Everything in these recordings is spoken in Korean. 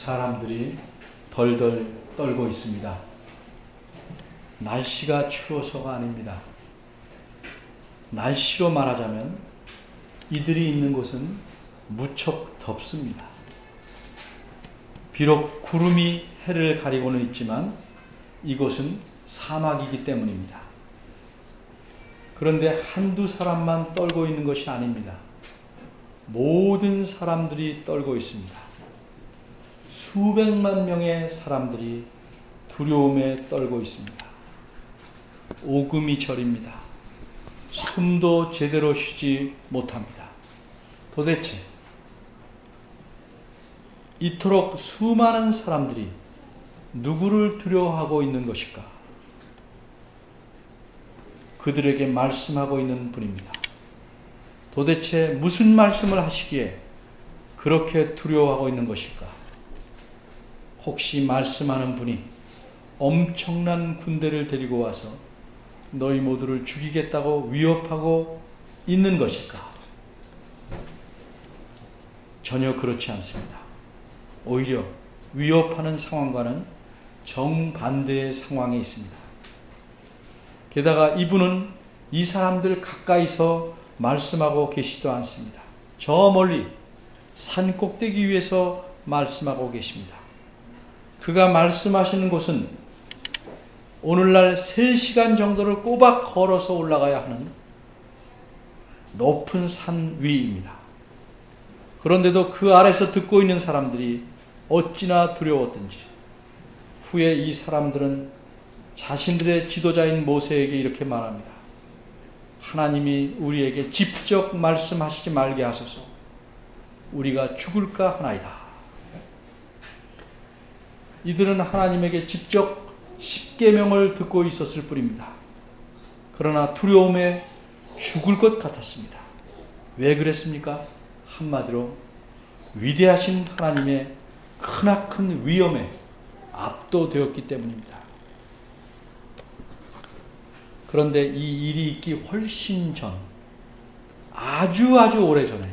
사람들이 덜덜 떨고 있습니다. 날씨가 추워서가 아닙니다. 날씨로 말하자면 이들이 있는 곳은 무척 덥습니다. 비록 구름이 해를 가리고는 있지만 이곳은 사막이기 때문입니다. 그런데 한두 사람만 떨고 있는 것이 아닙니다. 모든 사람들이 떨고 있습니다. 수백만 명의 사람들이 두려움에 떨고 있습니다. 오금이 저립니다. 숨도 제대로 쉬지 못합니다. 도대체 이토록 수많은 사람들이 누구를 두려워하고 있는 것일까? 그들에게 말씀하고 있는 분입니다. 도대체 무슨 말씀을 하시기에 그렇게 두려워하고 있는 것일까? 혹시 말씀하는 분이 엄청난 군대를 데리고 와서 너희 모두를 죽이겠다고 위협하고 있는 것일까? 전혀 그렇지 않습니다. 오히려 위협하는 상황과는 정반대의 상황에 있습니다. 게다가 이분은 이 사람들 가까이서 말씀하고 계시지도 않습니다. 저 멀리 산 꼭대기 위에서 말씀하고 계십니다. 그가 말씀하시는 곳은 오늘날 3시간 정도를 꼬박 걸어서 올라가야 하는 높은 산 위입니다. 그런데도 그 아래서 듣고 있는 사람들이 어찌나 두려웠던지 후에 이 사람들은 자신들의 지도자인 모세에게 이렇게 말합니다. 하나님이 우리에게 직접 말씀하시지 말게 하소서. 우리가 죽을까 하나이다. 이들은 하나님에게 직접 십계명을 듣고 있었을 뿐입니다. 그러나 두려움에 죽을 것 같았습니다. 왜 그랬습니까? 한마디로 위대하신 하나님의 크나큰 위엄에 압도되었기 때문입니다. 그런데 이 일이 있기 훨씬 전, 아주 오래전에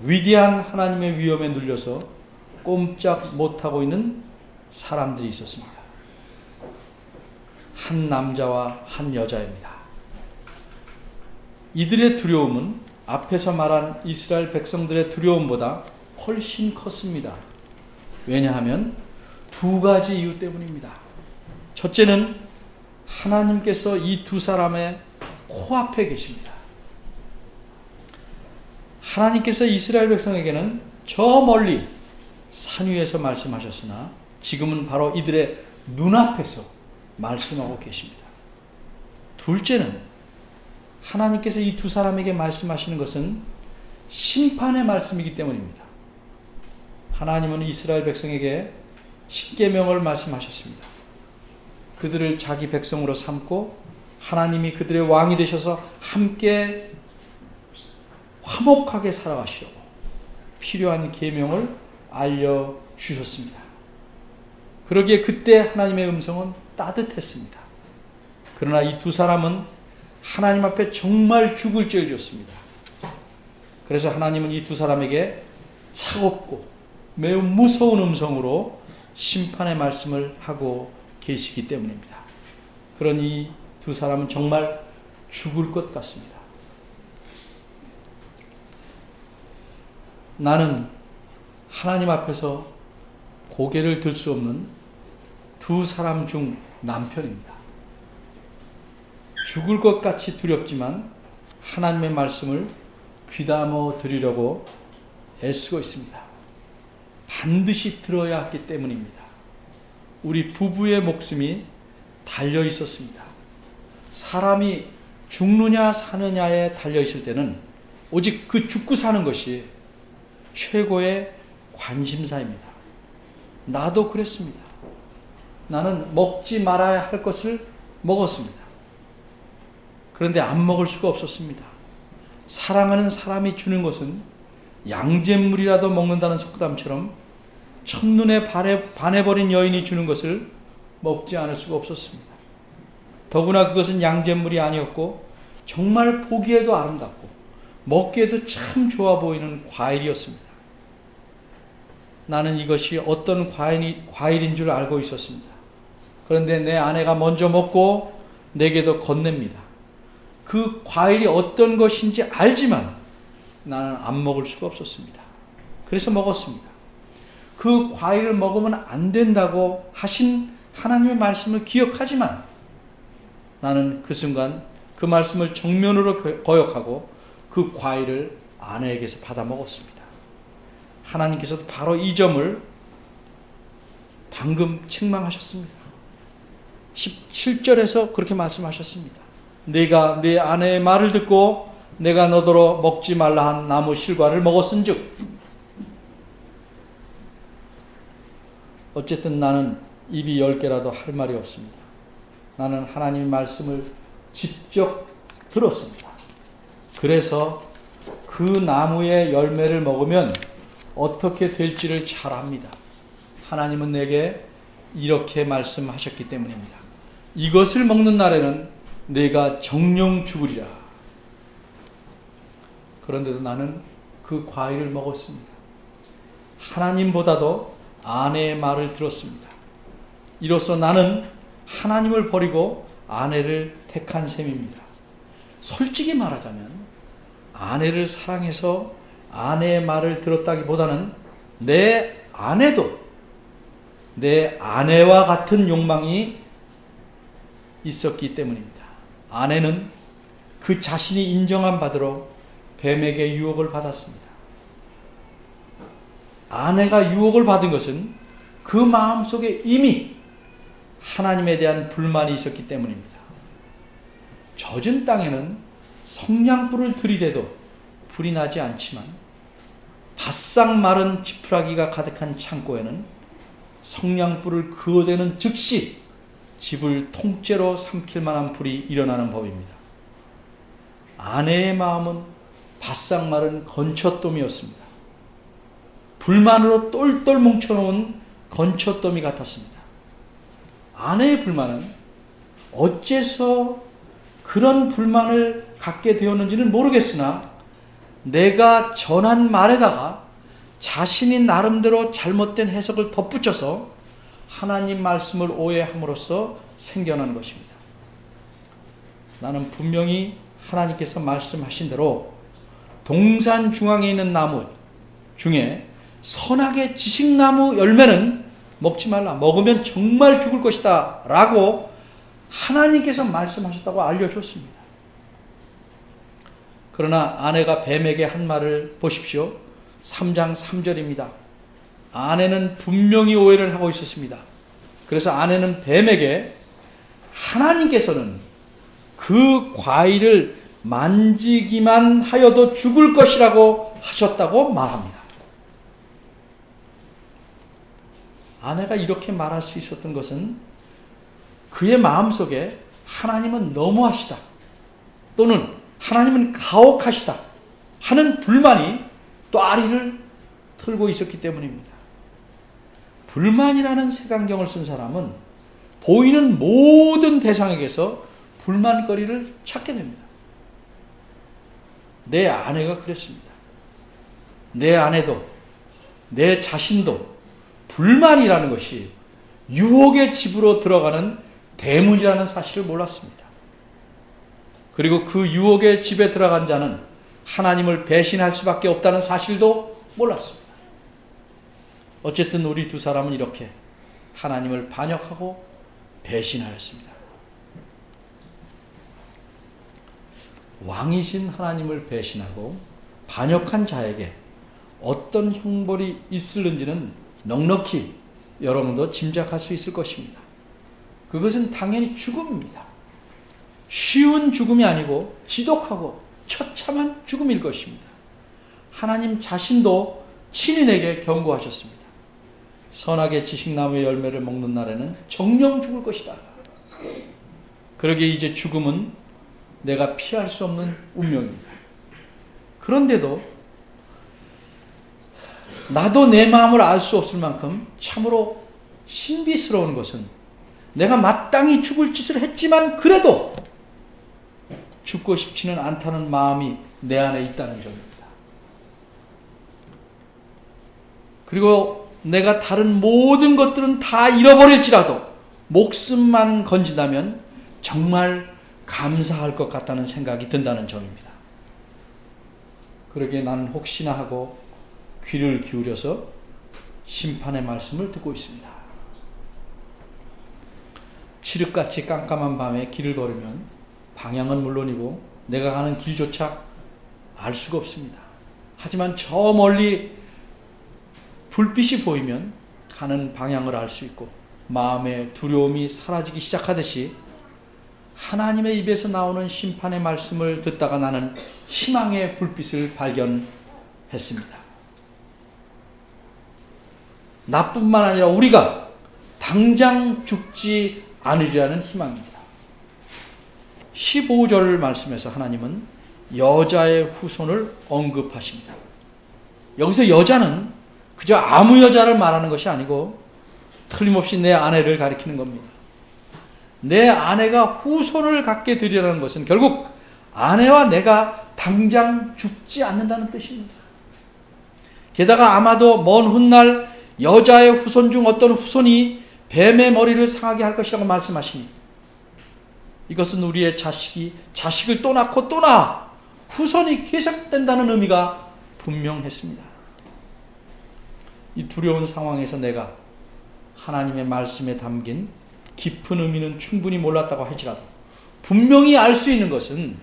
위대한 하나님의 위엄에 눌려서 꼼짝 못하고 있는 사람들이 있었습니다. 한 남자와 한 여자입니다. 이들의 두려움은 앞에서 말한 이스라엘 백성들의 두려움보다 훨씬 컸습니다. 왜냐하면 2가지 이유 때문입니다. 첫째는 하나님께서 이 2 사람의 코앞에 계십니다. 하나님께서 이스라엘 백성에게는 저 멀리 산 위에서 말씀하셨으나 지금은 바로 이들의 눈앞에서 말씀하고 계십니다. 둘째는 하나님께서 이 2 사람에게 말씀하시는 것은 심판의 말씀이기 때문입니다. 하나님은 이스라엘 백성에게 십계명을 말씀하셨습니다. 그들을 자기 백성으로 삼고 하나님이 그들의 왕이 되셔서 함께 화목하게 살아가시려고 필요한 계명을 알려주셨습니다. 그러기에 그때 하나님의 음성은 따뜻했습니다. 그러나 이 2 사람은 하나님 앞에 정말 죽을 죄를 지었습니다. 그래서 하나님은 이 2 사람에게 차갑고 매우 무서운 음성으로 심판의 말씀을 하고 계시기 때문입니다. 그러니 2 사람은 정말 죽을 것 같습니다. 나는 하나님 앞에서 고개를 들 수 없는 2 사람 중 남편입니다. 죽을 것 같이 두렵지만 하나님의 말씀을 귀담아 들으려고 애쓰고 있습니다. 반드시 들어야 하기 때문입니다. 우리 부부의 목숨이 달려 있었습니다. 사람이 죽느냐 사느냐에 달려 있을 때는 오직 그 죽고 사는 것이 최고의 관심사입니다. 나도 그랬습니다. 나는 먹지 말아야 할 것을 먹었습니다. 그런데 안 먹을 수가 없었습니다. 사랑하는 사람이 주는 것은 양잿물이라도 먹는다는 속담처럼 첫눈에 반해버린 여인이 주는 것을 먹지 않을 수가 없었습니다. 더구나 그것은 양잿물이 아니었고 정말 보기에도 아름답고 먹기에도 참 좋아 보이는 과일이었습니다. 나는 이것이 어떤 과일인 줄 알고 있었습니다. 그런데 내 아내가 먼저 먹고 내게도 건넵니다. 그 과일이 어떤 것인지 알지만 나는 안 먹을 수가 없었습니다. 그래서 먹었습니다. 그 과일을 먹으면 안 된다고 하신 하나님의 말씀을 기억하지만 나는 그 순간 그 말씀을 정면으로 거역하고 그 과일을 아내에게서 받아 먹었습니다. 하나님께서도 바로 이 점을 방금 책망하셨습니다. 17절에서 그렇게 말씀하셨습니다. 네가 네 아내의 말을 듣고 내가 너더러 먹지 말라 한 나무 실과를 먹었은즉. 어쨌든 나는 입이 10개라도 할 말이 없습니다. 나는 하나님의 말씀을 직접 들었습니다. 그래서 그 나무의 열매를 먹으면 어떻게 될지를 잘 압니다. 하나님은 내게 이렇게 말씀하셨기 때문입니다. 이것을 먹는 날에는 내가 정령 죽으리라. 그런데도 나는 그 과일을 먹었습니다. 하나님보다도 아내의 말을 들었습니다. 이로써 나는 하나님을 버리고 아내를 택한 셈입니다. 솔직히 말하자면 아내를 사랑해서 아내의 말을 들었다기보다는 내 아내도 내 아내와 같은 욕망이 있었기 때문입니다. 아내는 그 자신이 인정함 받으러 뱀에게 유혹을 받았습니다. 아내가 유혹을 받은 것은 그 마음속에 이미 하나님에 대한 불만이 있었기 때문입니다. 젖은 땅에는 성냥불을 들이대도 불이 나지 않지만 바싹 마른 지푸라기가 가득한 창고에는 성냥불을 그어대는 즉시 집을 통째로 삼킬 만한 불이 일어나는 법입니다. 아내의 마음은 바싹 마른 건초더미였습니다. 불만으로 똘똘 뭉쳐놓은 건초더미 같았습니다. 아내의 불만은 어째서 그런 불만을 갖게 되었는지는 모르겠으나 내가 전한 말에다가 자신이 나름대로 잘못된 해석을 덧붙여서 하나님 말씀을 오해함으로써 생겨난 것입니다. 나는 분명히 하나님께서 말씀하신 대로 동산 중앙에 있는 나무 중에 선악의 지식나무 열매는 먹지 말라. 먹으면 정말 죽을 것이다. 라고 하나님께서 말씀하셨다고 알려줬습니다. 그러나 아내가 뱀에게 한 말을 보십시오. 3장 3절입니다. 아내는 분명히 오해를 하고 있었습니다. 그래서 아내는 뱀에게 하나님께서는 그 과일을 만지기만 하여도 죽을 것이라고 하셨다고 말합니다. 아내가 이렇게 말할 수 있었던 것은 그의 마음속에 하나님은 너무하시다 또는 하나님은 가혹하시다 하는 불만이 또 아리를 틀고 있었기 때문입니다. 불만이라는 색안경을 쓴 사람은 보이는 모든 대상에게서 불만거리를 찾게 됩니다. 내 아내가 그랬습니다. 내 아내도 내 자신도 불만이라는 것이 유혹의 집으로 들어가는 대문이라는 사실을 몰랐습니다. 그리고 그 유혹의 집에 들어간 자는 하나님을 배신할 수밖에 없다는 사실도 몰랐습니다. 어쨌든 우리 두 사람은 이렇게 하나님을 반역하고 배신하였습니다. 왕이신 하나님을 배신하고 반역한 자에게 어떤 형벌이 있을는지는 넉넉히 여러분도 짐작할 수 있을 것입니다. 그것은 당연히 죽음입니다. 쉬운 죽음이 아니고 지독하고 처참한 죽음일 것입니다. 하나님 자신도 친인에게 경고하셨습니다. 선악의 지식나무의 열매를 먹는 날에는 정령 죽을 것이다. 그러기에 이제 죽음은 내가 피할 수 없는 운명입니다. 그런데도 나도 내 마음을 알 수 없을 만큼 참으로 신비스러운 것은 내가 마땅히 죽을 짓을 했지만 그래도 죽고 싶지는 않다는 마음이 내 안에 있다는 점입니다. 그리고 내가 다른 모든 것들은 다 잃어버릴지라도 목숨만 건진다면 정말 감사할 것 같다는 생각이 든다는 점입니다. 그러기에 나는 혹시나 하고 귀를 기울여서 심판의 말씀을 듣고 있습니다. 칠흑같이 깜깜한 밤에 길을 걸으면 방향은 물론이고 내가 가는 길조차 알 수가 없습니다. 하지만 저 멀리 불빛이 보이면 가는 방향을 알 수 있고 마음의 두려움이 사라지기 시작하듯이 하나님의 입에서 나오는 심판의 말씀을 듣다가 나는 희망의 불빛을 발견했습니다. 나뿐만 아니라 우리가 당장 죽지 않으리라는 희망입니다. 15절 말씀에서 하나님은 여자의 후손을 언급하십니다. 여기서 여자는 그저 아무 여자를 말하는 것이 아니고 틀림없이 내 아내를 가리키는 겁니다. 내 아내가 후손을 갖게 되리라는 것은 결국 아내와 내가 당장 죽지 않는다는 뜻입니다. 게다가 아마도 먼 훗날 여자의 후손 중 어떤 후손이 뱀의 머리를 상하게 할 것이라고 말씀하시니 이것은 우리의 자식을 또 낳고 또 낳아 후손이 계속된다는 의미가 분명했습니다. 이 두려운 상황에서 내가 하나님의 말씀에 담긴 깊은 의미는 충분히 몰랐다고 할지라도 분명히 알 수 있는 것은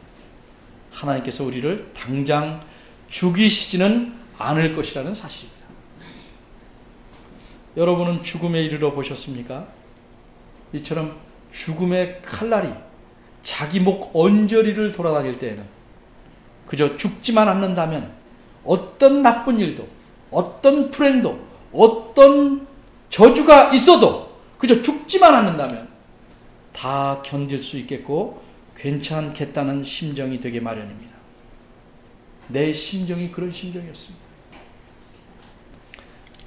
하나님께서 우리를 당장 죽이시지는 않을 것이라는 사실입니다. 여러분은 죽음에 이르러 보셨습니까? 이처럼 죽음의 칼날이 자기 목 언저리를 돌아다닐 때에는 그저 죽지만 않는다면 어떤 나쁜 일도 어떤 불행도 어떤 저주가 있어도 그저 죽지만 않는다면 다 견딜 수 있겠고 괜찮겠다는 심정이 되게 마련입니다. 내 심정이 그런 심정이었습니다.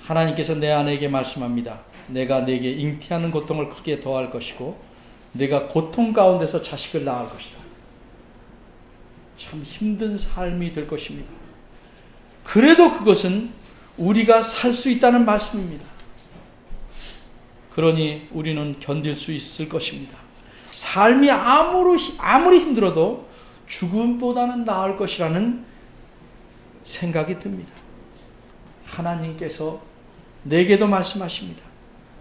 하나님께서 내 아내에게 말씀합니다. 내가 내게 잉태하는 고통을 크게 더할 것이고 내가 고통 가운데서 자식을 낳을 것이다. 참 힘든 삶이 될 것입니다. 그래도 그것은 우리가 살 수 있다는 말씀입니다. 그러니 우리는 견딜 수 있을 것입니다. 삶이 아무리 힘들어도 죽음보다는 나을 것이라는 생각이 듭니다. 하나님께서 내게도 말씀하십니다.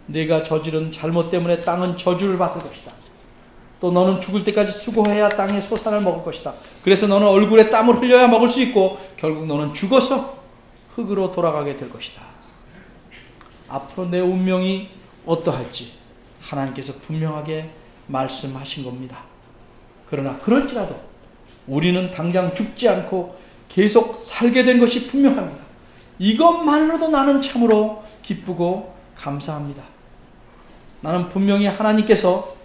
네가 저지른 잘못 때문에 땅은 저주를 받을 것이다. 또 너는 죽을 때까지 수고해야 땅의 소산을 먹을 것이다. 그래서 너는 얼굴에 땀을 흘려야 먹을 수 있고 결국 너는 죽어서 흙으로 돌아가게 될 것이다. 앞으로 내 운명이 어떠할지 하나님께서 분명하게 말씀하신 겁니다. 그러나 그럴지라도 우리는 당장 죽지 않고 계속 살게 된 것이 분명합니다. 이것만으로도 나는 참으로 기쁘고 감사합니다. 나는 분명히 하나님께서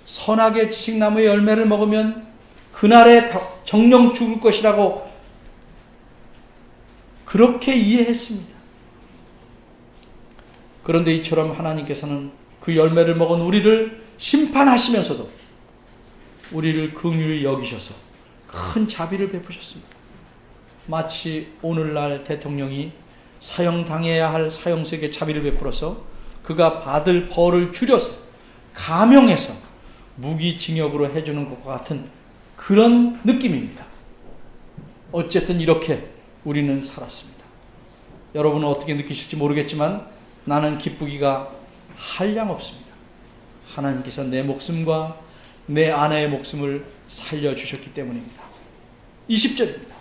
선악의 지식나무의 열매를 먹으면 그날에 정령 죽을 것이라고 그렇게 이해했습니다. 그런데 이처럼 하나님께서는 그 열매를 먹은 우리를 심판하시면서도 우리를 긍휼히 여기셔서 큰 자비를 베푸셨습니다. 마치 오늘날 대통령이 사형당해야 할 사형수에게 자비를 베풀어서 그가 받을 벌을 줄여서 감형해서 무기징역으로 해주는 것과 같은 그런 느낌입니다. 어쨌든 이렇게 우리는 살았습니다. 여러분은 어떻게 느끼실지 모르겠지만 나는 기쁘기가 한량없습니다. 하나님께서 내 목숨과 내 아내의 목숨을 살려주셨기 때문입니다. 20절입니다.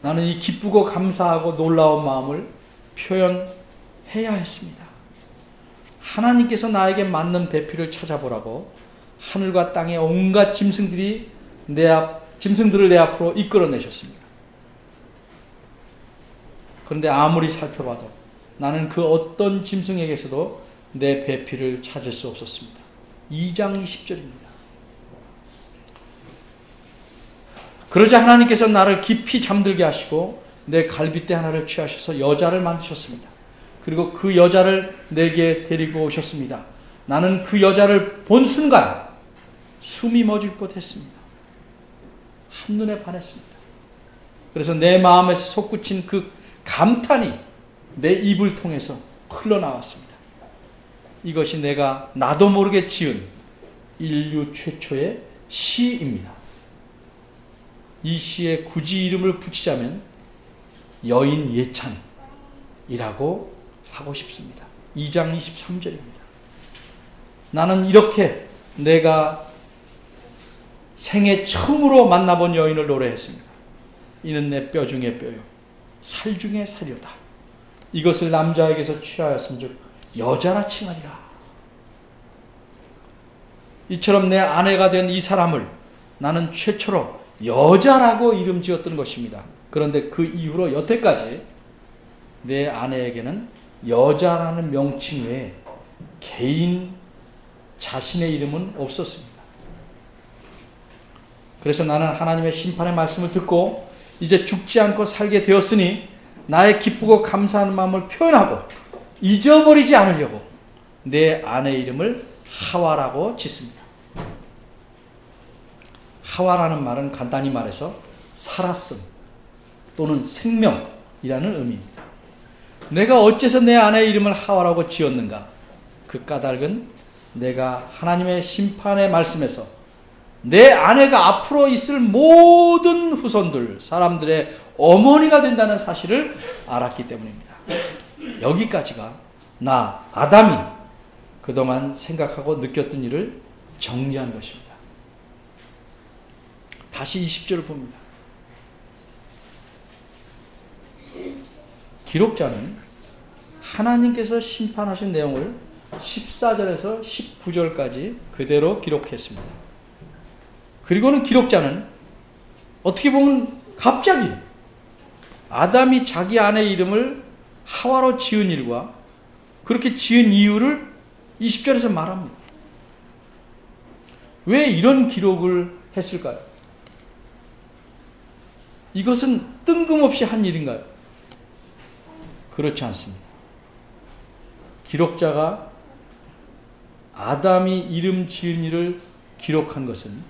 나는 이 기쁘고 감사하고 놀라운 마음을 표현해야 했습니다. 하나님께서 나에게 맞는 배필을 찾아보라고 하늘과 땅의 온갖 짐승들을 내 앞으로 이끌어내셨습니다. 그런데 아무리 살펴봐도 나는 그 어떤 짐승에게서도 내 배필을 찾을 수 없었습니다. 2장 20절입니다. 그러자 하나님께서 나를 깊이 잠들게 하시고 내 갈빗대 하나를 취하셔서 여자를 만드셨습니다. 그리고 그 여자를 내게 데리고 오셨습니다. 나는 그 여자를 본 순간 숨이 멎을 뻔했습니다. 한눈에 반했습니다. 그래서 내 마음에서 솟구친 그 감탄이 내 입을 통해서 흘러나왔습니다. 이것이 내가 나도 모르게 지은 인류 최초의 시입니다. 이 시에 굳이 이름을 붙이자면 여인 예찬이라고 하고 싶습니다. 2장 23절입니다. 나는 이렇게 내가 생애 처음으로 만나본 여인을 노래했습니다. 이는 내 뼈 중에 뼈요 살 중에 살이로다. 이것을 남자에게서 취하였은즉 여자라 칭하리라. 이처럼 내 아내가 된 이 사람을 나는 최초로 여자라고 이름 지었던 것입니다. 그런데 그 이후로 여태까지 내 아내에게는 여자라는 명칭 외에 개인 자신의 이름은 없었습니다. 그래서 나는 하나님의 심판의 말씀을 듣고 이제 죽지 않고 살게 되었으니 나의 기쁘고 감사하는 마음을 표현하고 잊어버리지 않으려고 내 아내의 이름을 하와라고 짓습니다. 하와라는 말은 간단히 말해서 살았음 또는 생명이라는 의미입니다. 내가 어째서 내 아내의 이름을 하와라고 지었는가? 그 까닭은 내가 하나님의 심판의 말씀에서 내 아내가 앞으로 있을 모든 후손들, 사람들의 어머니가 된다는 사실을 알았기 때문입니다. 여기까지가 나 아담이 그동안 생각하고 느꼈던 일을 정리한 것입니다. 다시 20절을 봅니다. 기록자는 하나님께서 심판하신 내용을 14절에서 19절까지 그대로 기록했습니다. 그리고는 기록자는 어떻게 보면 갑자기 아담이 자기 아내의 이름을 하와로 지은 일과 그렇게 지은 이유를 20절에서 말합니다. 왜 이런 기록을 했을까요? 이것은 뜬금없이 한 일인가요? 그렇지 않습니다. 기록자가 아담이 이름 지은 일을 기록한 것은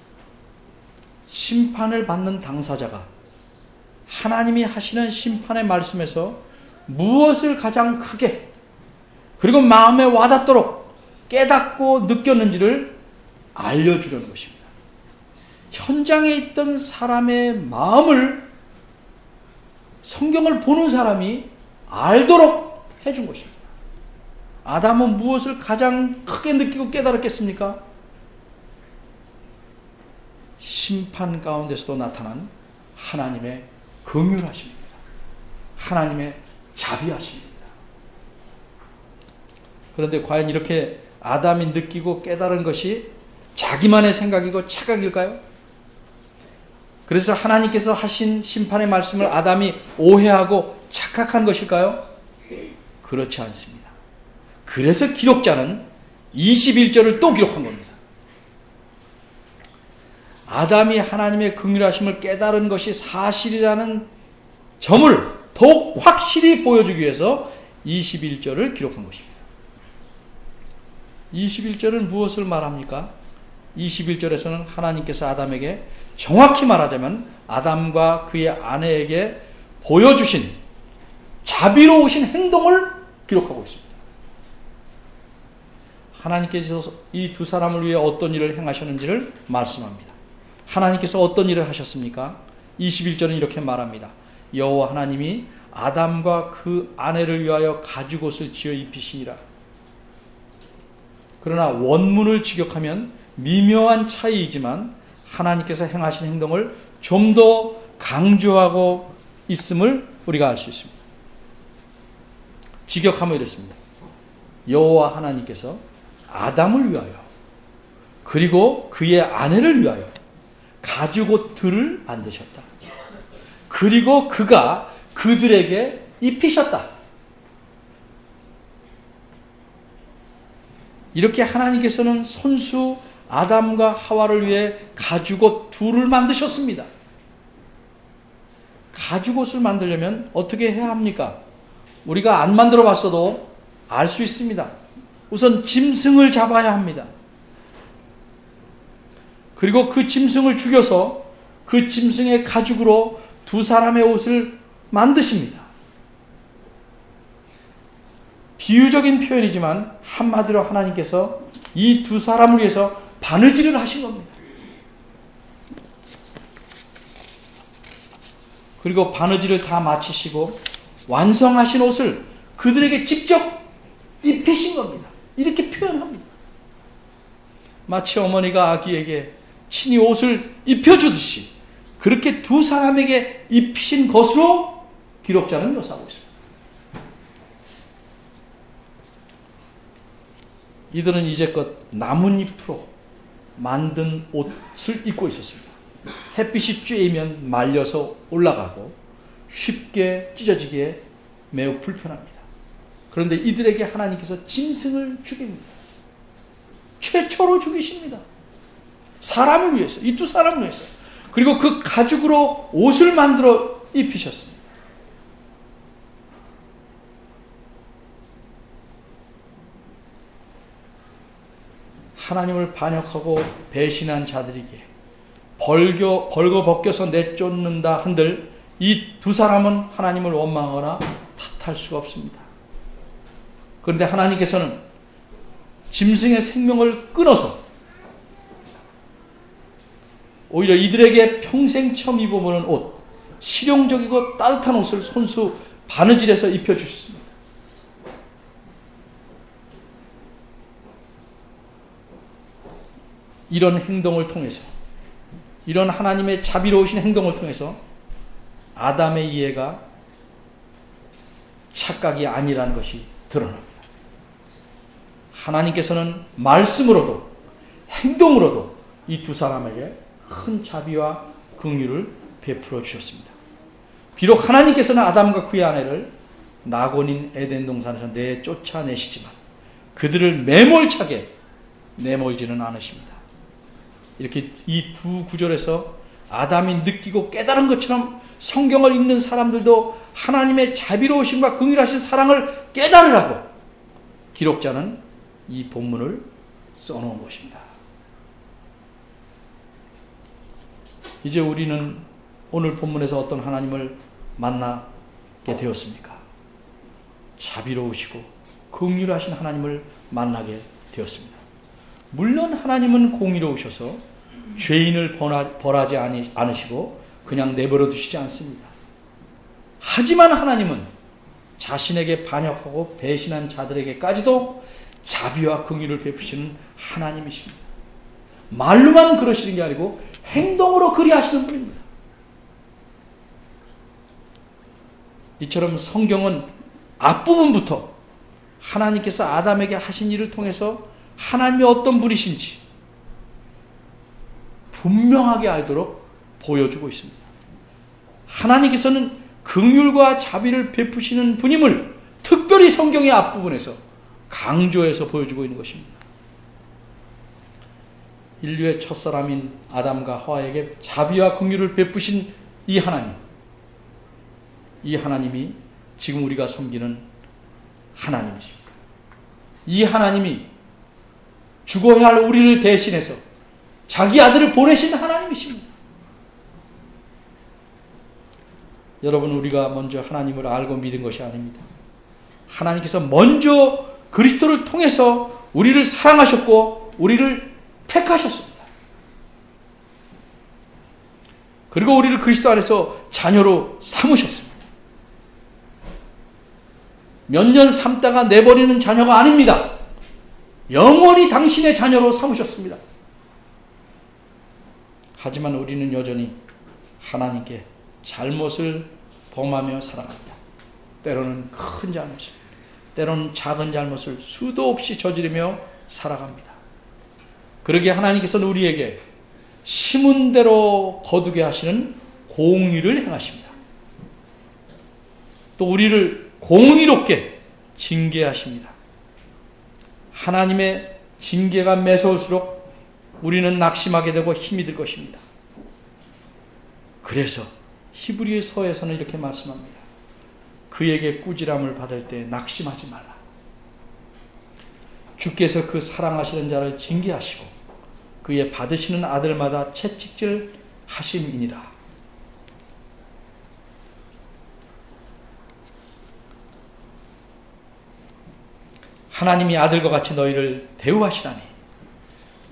심판을 받는 당사자가 하나님이 하시는 심판의 말씀에서 무엇을 가장 크게 그리고 마음에 와닿도록 깨닫고 느꼈는지를 알려주려는 것입니다. 현장에 있던 사람의 마음을 성경을 보는 사람이 알도록 해준 것입니다. 아담은 무엇을 가장 크게 느끼고 깨달았겠습니까? 심판 가운데서도 나타난 하나님의 긍휼하심입니다. 하나님의 자비하심입니다. 그런데 과연 이렇게 아담이 느끼고 깨달은 것이 자기만의 생각이고 착각일까요? 그래서 하나님께서 하신 심판의 말씀을 아담이 오해하고 착각한 것일까요? 그렇지 않습니다. 그래서 기록자는 21절을 또 기록한 겁니다. 아담이 하나님의 긍휼하심을 깨달은 것이 사실이라는 점을 더욱 확실히 보여주기 위해서 21절을 기록한 것입니다. 21절은 무엇을 말합니까? 21절에서는 하나님께서 아담에게 정확히 말하자면 아담과 그의 아내에게 보여주신 자비로우신 행동을 기록하고 있습니다. 하나님께서 이 두 사람을 위해 어떤 일을 행하셨는지를 말씀합니다. 하나님께서 어떤 일을 하셨습니까? 21절은 이렇게 말합니다. 여호와 하나님이 아담과 그 아내를 위하여 가죽옷을 지어 입히시니라. 그러나 원문을 직역하면 미묘한 차이이지만 하나님께서 행하신 행동을 좀 더 강조하고 있음을 우리가 알 수 있습니다. 직역하면 이렇습니다. 여호와 하나님께서 아담을 위하여 그리고 그의 아내를 위하여 가죽옷들을 만드셨다. 그리고 그가 그들에게 입히셨다. 이렇게 하나님께서는 손수 아담과 하와를 위해 가죽옷 둘을 만드셨습니다. 가죽옷을 만들려면 어떻게 해야 합니까? 우리가 안 만들어 봤어도 알 수 있습니다. 우선 짐승을 잡아야 합니다. 그리고 그 짐승을 죽여서 그 짐승의 가죽으로 두 사람의 옷을 만드십니다. 비유적인 표현이지만 한마디로 하나님께서 이 두 사람을 위해서 바느질을 하신 겁니다. 그리고 바느질을 다 마치시고 완성하신 옷을 그들에게 직접 입히신 겁니다. 이렇게 표현합니다. 마치 어머니가 아기에게 친히 옷을 입혀주듯이 그렇게 두 사람에게 입히신 것으로 기록자는 묘사하고 있습니다. 이들은 이제껏 나뭇잎으로 만든 옷을 입고 있었습니다. 햇빛이 쬐이면 말려서 올라가고 쉽게 찢어지기에 매우 불편합니다. 그런데 이들에게 하나님께서 짐승을 죽입니다. 최초로 죽이십니다. 사람을 위해서, 이 두 사람을 위해서. 그리고 그 가죽으로 옷을 만들어 입히셨습니다. 하나님을 반역하고 배신한 자들에게 벌거 벗겨서 내쫓는다 한들 이 두 사람은 하나님을 원망하거나 탓할 수가 없습니다. 그런데 하나님께서는 짐승의 생명을 끊어서 오히려 이들에게 평생 처음 입어보는 옷, 실용적이고 따뜻한 옷을 손수 바느질해서 입혀주셨습니다. 이런 행동을 통해서, 이런 하나님의 자비로우신 행동을 통해서 아담의 이해가 착각이 아니라는 것이 드러납니다. 하나님께서는 말씀으로도 행동으로도 이 두 사람에게 큰 자비와 긍휼을 베풀어 주셨습니다. 비록 하나님께서는 아담과 그의 아내를 낙원인 에덴 동산에서 내쫓아내시지만 그들을 매몰차게 내몰지는 않으십니다. 이렇게 이 두 구절에서 아담이 느끼고 깨달은 것처럼 성경을 읽는 사람들도 하나님의 자비로우심과 긍휼하신 사랑을 깨달으라고 기록자는 이 본문을 써놓은 것입니다. 이제 우리는 오늘 본문에서 어떤 하나님을 만나게 되었습니까? 자비로우시고 긍휼하신 하나님을 만나게 되었습니다. 물론 하나님은 공의로우셔서 죄인을 벌하지 않으시고 그냥 내버려 두시지 않습니다. 하지만 하나님은 자신에게 반역하고 배신한 자들에게까지도 자비와 긍휼을 베푸시는 하나님이십니다. 말로만 그러시는 게 아니고 행동으로 그리하시는 분입니다. 이처럼 성경은 앞부분부터 하나님께서 아담에게 하신 일을 통해서 하나님이 어떤 분이신지 분명하게 알도록 보여주고 있습니다. 하나님께서는 긍휼과 자비를 베푸시는 분임을 특별히 성경의 앞부분에서 강조해서 보여주고 있는 것입니다. 인류의 첫사람인 아담과 하와에게 자비와 긍휼을 베푸신 이 하나님이 지금 우리가 섬기는 하나님이십니다. 이 하나님이 죽어야 할 우리를 대신해서 자기 아들을 보내신 하나님이십니다. 여러분, 우리가 먼저 하나님을 알고 믿은 것이 아닙니다. 하나님께서 먼저 그리스도를 통해서 우리를 사랑하셨고 우리를 택하셨습니다. 그리고 우리를 그리스도 안에서 자녀로 삼으셨습니다. 몇 년 삼다가 내버리는 자녀가 아닙니다. 영원히 당신의 자녀로 삼으셨습니다. 하지만 우리는 여전히 하나님께 잘못을 범하며 살아갑니다. 때로는 큰 잘못을, 때로는 작은 잘못을 수도 없이 저지르며 살아갑니다. 그러기에 하나님께서는 우리에게 심은 대로 거두게 하시는 공의를 행하십니다. 또 우리를 공의롭게 징계하십니다. 하나님의 징계가 매서울수록 우리는 낙심하게 되고 힘이 들 것입니다. 그래서 히브리서에서는 이렇게 말씀합니다. 그에게 꾸지람을 받을 때 낙심하지 말라. 주께서 그 사랑하시는 자를 징계하시고 그의 받으시는 아들마다 채찍질 하심이니라. 하나님이 아들과 같이 너희를 대우하시나니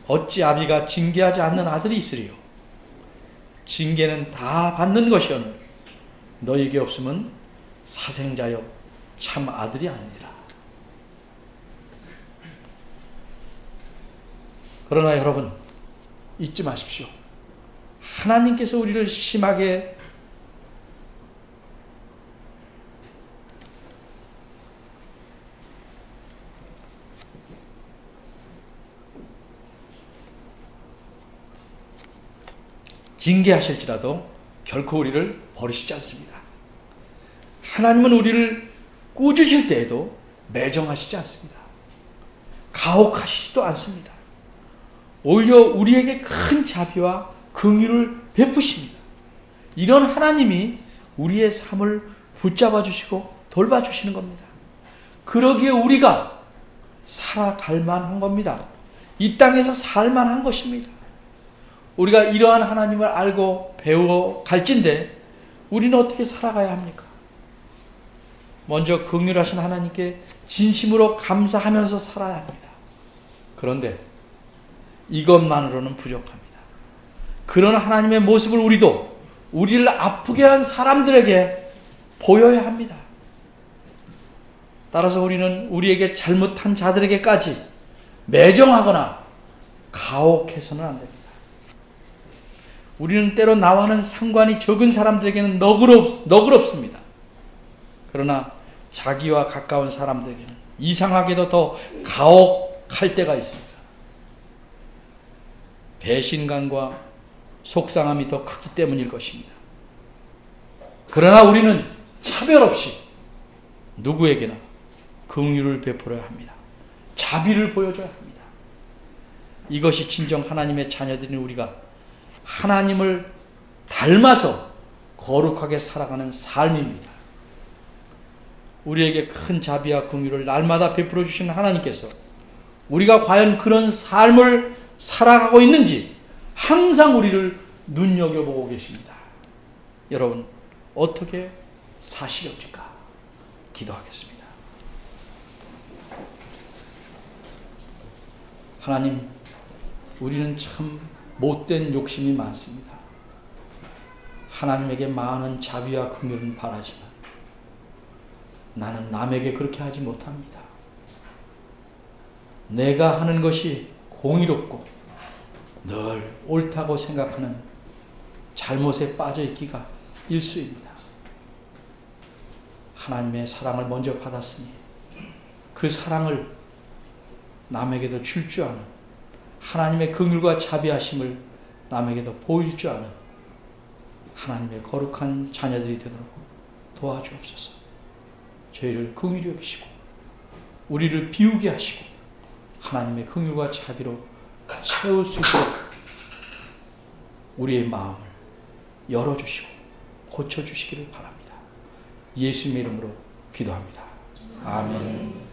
어찌 아비가 징계하지 않는 아들이 있으리요. 징계는 다 받는 것이오늘 너희에게 없으면 사생자여 참 아들이 아니니라. 그러나 여러분 잊지 마십시오. 하나님께서 우리를 심하게 징계하실지라도 결코 우리를 버리시지 않습니다. 하나님은 우리를 꾸짖으실 때에도 매정하시지 않습니다. 가혹하시지도 않습니다. 오히려 우리에게 큰 자비와 긍휼을 베푸십니다. 이런 하나님이 우리의 삶을 붙잡아 주시고 돌봐 주시는 겁니다. 그러기에 우리가 살아갈 만한 겁니다. 이 땅에서 살만한 것입니다. 우리가 이러한 하나님을 알고 배워 갈진데 우리는 어떻게 살아가야 합니까? 먼저 긍휼하신 하나님께 진심으로 감사하면서 살아야 합니다. 그런데 이것만으로는 부족합니다. 그런 하나님의 모습을 우리를 아프게 한 사람들에게 보여야 합니다. 따라서 우리는 우리에게 잘못한 자들에게까지 매정하거나 가혹해서는 안 됩니다. 우리는 때로 나와는 상관이 적은 사람들에게는 너그럽습니다. 그러나 자기와 가까운 사람들에게는 이상하게도 더 가혹할 때가 있습니다. 배신감과 속상함이 더 크기 때문일 것입니다. 그러나 우리는 차별 없이 누구에게나 긍휼을 베풀어야 합니다. 자비를 보여줘야 합니다. 이것이 진정 하나님의 자녀들인 우리가 하나님을 닮아서 거룩하게 살아가는 삶입니다. 우리에게 큰 자비와 긍휼을 날마다 베풀어 주시는 하나님께서 우리가 과연 그런 삶을 살아가고 있는지 항상 우리를 눈여겨보고 계십니다. 여러분 어떻게 사시렵니까? 기도하겠습니다. 하나님, 우리는 참 못된 욕심이 많습니다. 하나님에게 많은 자비와 긍휼은 바라지만 나는 남에게 그렇게 하지 못합니다. 내가 하는 것이 공의롭고 늘 옳다고 생각하는 잘못에 빠져 있기가 일쑤입니다. 하나님의 사랑을 먼저 받았으니 그 사랑을 남에게도 줄 줄 아는 하나님의 긍휼과 자비하심을 남에게도 보일 줄 아는 하나님의 거룩한 자녀들이 되도록 도와주옵소서. 저희를 긍휼히 여기시고 우리를 비우게 하시고 하나님의 긍휼과 자비로 채울 수 있도록 우리의 마음을 열어주시고 고쳐주시기를 바랍니다. 예수님의 이름으로 기도합니다. 아멘.